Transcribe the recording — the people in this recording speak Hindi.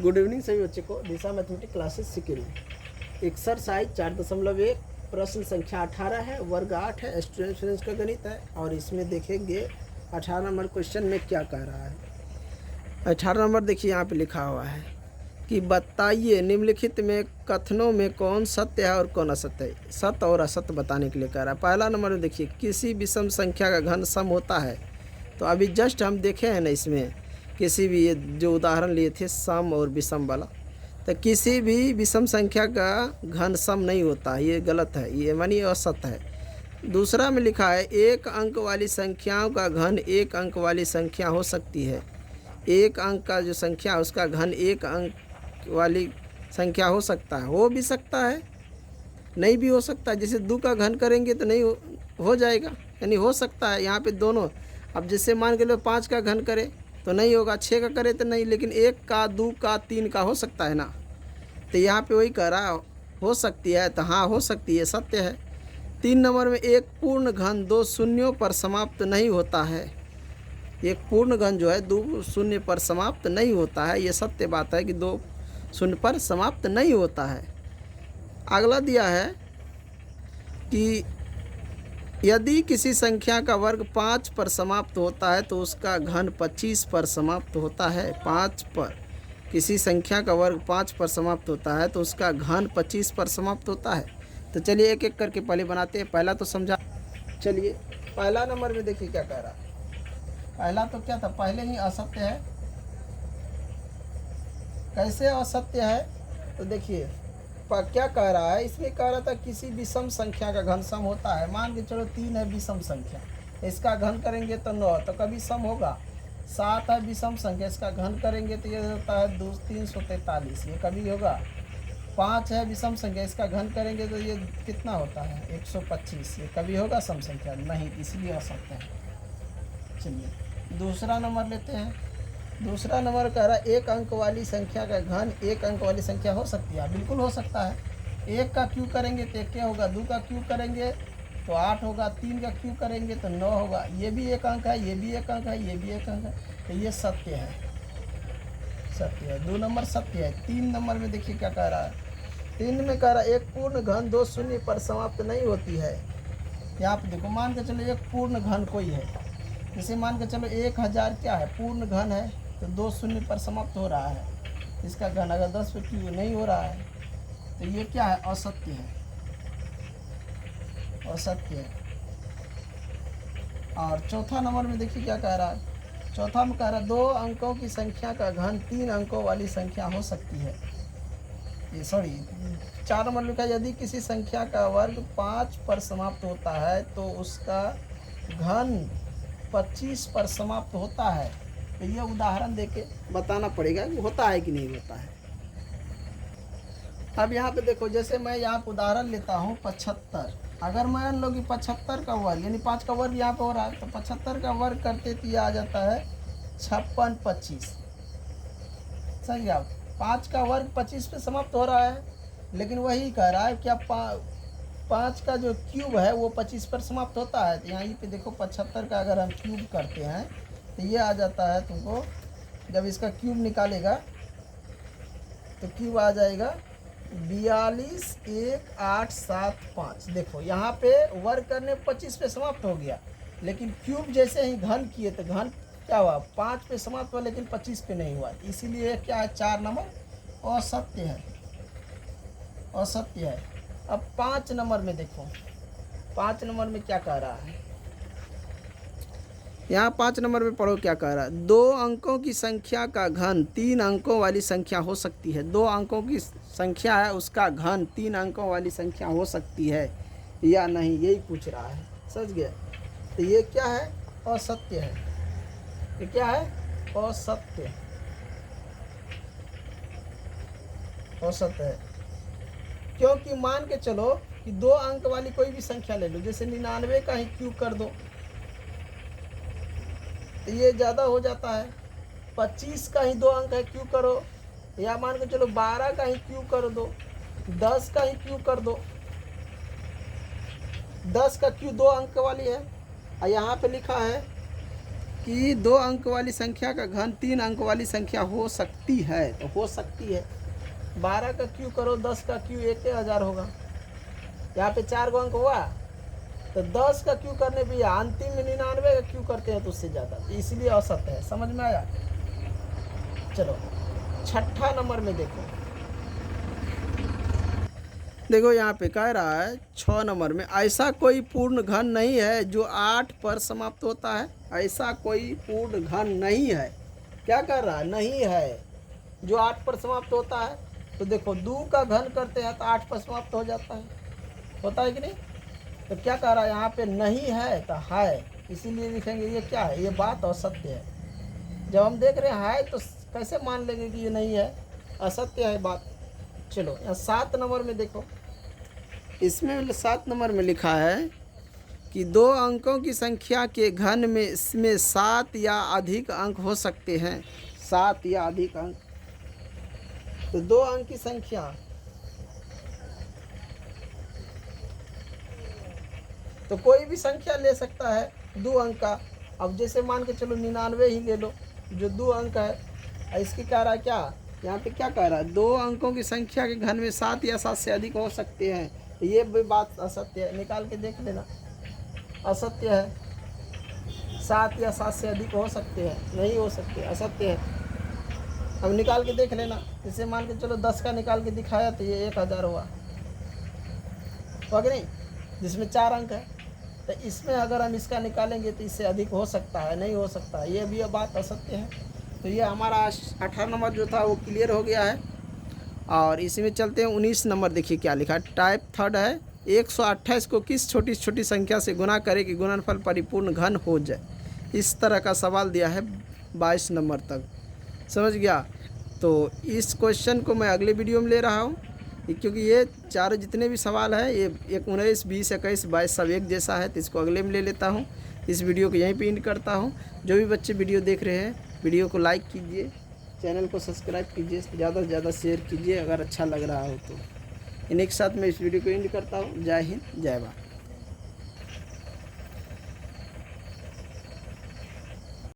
गुड इवनिंग सभी बच्चे को। दिशा मैथमेटिक्स क्लासेस स्किल एक्सरसाइज 4.1 प्रश्न संख्या 18 है, वर्ग 8 है, स्टूडेंट का गणित है। और इसमें देखेंगे 18 नंबर क्वेश्चन में क्या कह रहा है। 18 नंबर देखिए यहाँ पे लिखा हुआ है कि बताइए निम्नलिखित में कथनों में कौन सत्य है और कौन असत्य है। सत्य और असत्य बताने के लिए कह रहा है। पहला नंबर में देखिए किसी विषम संख्या का घन सम होता है। तो अभी जस्ट हम देखे हैं ना, इसमें किसी भी, ये जो उदाहरण लिए थे सम और विषम वाला, तो किसी भी विषम संख्या का घन सम नहीं होता, ये गलत है, ये मानी असत्य है। दूसरा में लिखा है एक अंक वाली संख्याओं का घन एक अंक वाली संख्या हो सकती है। एक अंक का जो संख्या है उसका घन एक अंक वाली संख्या हो सकता है, हो भी सकता है, नहीं भी हो सकता है। जैसे 2 का घन करेंगे तो नहीं हो जाएगा, यानी हो सकता है यहाँ पे दोनों। अब जैसे मान के लो 5 का घन करे तो नहीं होगा, 6 का करे तो नहीं, लेकिन 1 का 2 का 3 का हो सकता है ना। तो यहाँ पे वही कह रहा हो सकती है, तो हाँ हो सकती है, सत्य है। 3 नंबर में एक पूर्ण घन 2 शून्यों पर समाप्त नहीं होता है। एक पूर्ण घन जो है 2 शून्य पर समाप्त नहीं होता है, ये सत्य बात है कि 2 शून्य पर समाप्त नहीं होता है। अगला दिया है कि यदि किसी संख्या का वर्ग 5 पर समाप्त होता है तो उसका घन 25 पर समाप्त होता है। 5 पर किसी संख्या का वर्ग 5 पर समाप्त होता है तो उसका घन 25 पर समाप्त होता है। तो चलिए एक एक करके पहले बनाते हैं। पहला तो समझा, चलिए पहला नंबर में देखिए क्या कह रहा है। पहला तो क्या था, पहले ही असत्य है। कैसे असत्य है तो देखिए क्या कह रहा है, इसमें कह रहा था किसी विषम संख्या का घन सम होता है। मान के चलो 3 है विषम संख्या, इसका घन करेंगे तो 9, तो कभी सम होगा। 7 है विषम संख्या, इसका घन करेंगे तो ये होता है 343, ये कभी होगा। 5 है विषम संख्या, इसका घन करेंगे तो ये कितना होता है 125, ये कभी होगा सम संख्या नहीं, इसलिए असत्य है। चलिए दूसरा नंबर लेते हैं। दूसरा नंबर कह रहा है एक अंक वाली संख्या का घन एक अंक वाली संख्या हो सकती है। बिल्कुल हो सकता है। 1 का क्यूब करेंगे तो क्या होगा, 2 का क्यूब करेंगे तो 8 होगा, 3 का क्यूब करेंगे तो 9 होगा। ये भी एक अंक है, ये भी एक अंक है, ये भी एक अंक है, तो ये सत्य है, सत्य है। 2 नंबर सत्य है। 3 नंबर में देखिए क्या कह रहा है। 3 में कह रहा है एक पूर्ण घन 2 शून्य पर समाप्त नहीं होती है। यहाँ पे देखो, मान के चलो एक पूर्ण घन कोई है, जैसे मान के चलो 1000 क्या है, पूर्ण घन है, तो 2 शून्य पर समाप्त हो रहा है। इसका घन अगर 10 पे क्यों नहीं हो रहा है तो ये क्या है, असत्य है, असत्य है। और चौथा नंबर में देखिए क्या कह रहा है। चौथा में कह रहा है 2 अंकों की संख्या का घन 3 अंकों वाली संख्या हो सकती है। ये 4 नंबर में कहा यदि किसी संख्या का वर्ग 5 पर समाप्त होता है तो उसका घन 25 पर समाप्त होता है। तो ये उदाहरण देके बताना पड़ेगा कि होता है कि नहीं होता है। अब यहाँ पे देखो, जैसे मैं यहाँ पे उदाहरण लेता हूँ 75। अगर मान लो कि 75 का वर्ग यानी 5 का वर्ग यहाँ पे हो रहा है, तो 75 का वर्ग करते तो ये आ जाता है 56 25। सही है। 5 का वर्ग 25 पे समाप्त हो रहा है, लेकिन वही कह रहा है क्या 5 का जो क्यूब है वो 25 पर समाप्त होता है। तो यहाँ पे देखो 75 का अगर हम क्यूब करते हैं तो ये आ जाता है तुमको, जब इसका क्यूब निकालेगा तो क्यूब आ जाएगा 421875। देखो यहाँ पे वर्ग करने 25 पे समाप्त हो गया, लेकिन क्यूब जैसे ही घन किए तो घन क्या हुआ, 5 पे समाप्त हुआ, लेकिन 25 पे नहीं हुआ। इसीलिए क्या है, 4 नंबर असत्य है, असत्य है। अब 5 नंबर में देखो, 5 नंबर में क्या कह रहा है। यहाँ 5 नंबर में पढ़ो क्या कह रहा है। 2 अंकों की संख्या का घन 3 अंकों वाली संख्या हो सकती है। 2 अंकों की संख्या है, उसका घन 3 अंकों वाली संख्या हो सकती है या नहीं, यही पूछ रहा है। समझ गया। तो ये क्या है, असत्य है। ये क्या है, असत्य, असत्य है। क्योंकि मान के चलो कि 2 अंक वाली कोई भी संख्या ले लो, जैसे 99 का ही क्यूब कर दो तो ये ज़्यादा हो जाता है। 25 का ही 2 अंक है, क्यूब करो, या मान के चलो 12 का ही क्यूब कर दो, 10 का ही क्यूब कर दो। 10 का क्यूब 2 अंक वाली है, और यहाँ पे लिखा है कि 2 अंक वाली संख्या का घन 3 अंक वाली संख्या हो सकती है, तो हो सकती है। 12 का क्यू करो, 10 का क्यू 1000 होगा। यहाँ पे 4 अंक हुआ, तो 10 का क्यू करने पे अंतिम में 99 का क्यू करते हैं तो उससे ज़्यादा, तो इसलिए औसत है। समझ में आया? चलो छठा नंबर में देखो यहाँ पे कह रहा है 6 नंबर में, ऐसा कोई पूर्ण घन नहीं है जो 8 पर समाप्त होता है। ऐसा कोई पूर्ण घन नहीं है, क्या कर रहा है, नहीं है जो 8 पर समाप्त होता है। तो देखो 2 का घन करते हैं तो 8 पर समाप्त हो जाता है, होता है कि नहीं? तो क्या कह रहा है यहाँ पे, नहीं है तो है, इसीलिए लिखेंगे ये क्या है, ये बात असत्य है। जब हम देख रहे हैं तो कैसे मान लेंगे कि ये नहीं है, असत्य है बात। चलो यहाँ 7 नंबर में देखो, इसमें 7 नंबर में लिखा है कि 2 अंकों की संख्या के घन में इसमें 7 या अधिक अंक हो सकते हैं। 7 या अधिक अंक, तो 2 अंक की संख्या, तो कोई भी संख्या ले सकता है 2 अंक का। अब जैसे मान के चलो 99 ही ले लो जो 2 अंक है। इसकी कह रहा है क्या, यहाँ पे क्या कह रहा है, 2 अंकों की संख्या के घन में 7 या 7 से अधिक हो सकते हैं। तो ये भी बात असत्य है, निकाल के देख लेना, असत्य है। 7 या 7 से अधिक हो सकते हैं, नहीं हो सकते, असत्य है। अब निकाल के देख लेना, जैसे मान के चलो 10 का निकाल के दिखाया तो ये 1000 हुआ कि नहीं, जिसमें 4 अंक है। तो इसमें अगर हम इसका निकालेंगे तो इससे अधिक हो सकता है, नहीं हो सकता, ये भी बात असत्य है। तो ये हमारा 18 नंबर जो था वो क्लियर हो गया है। और इसी में चलते हैं 19 नंबर, देखिए क्या लिखा है। टाइप 3 है, 128 को किस छोटी छोटी संख्या से गुना करे कि गुणनफल परिपूर्ण घन हो जाए। इस तरह का सवाल दिया है 22 नंबर तक, समझ गया? तो इस क्वेश्चन को मैं अगले वीडियो में ले रहा हूँ, क्योंकि ये चारों जितने भी सवाल है ये 19, 20, 21, 22 सब एक जैसा है, तो इसको अगले में ले लेता हूँ। इस वीडियो को यहीं पे एंड करता हूँ। जो भी बच्चे वीडियो देख रहे हैं, वीडियो को लाइक कीजिए, चैनल को सब्सक्राइब कीजिए, ज़्यादा से ज़्यादा शेयर कीजिए अगर अच्छा लग रहा हो तो। इन्हीं के साथ मैं इस वीडियो को एंड करता हूँ। जय हिंद, जय भारत।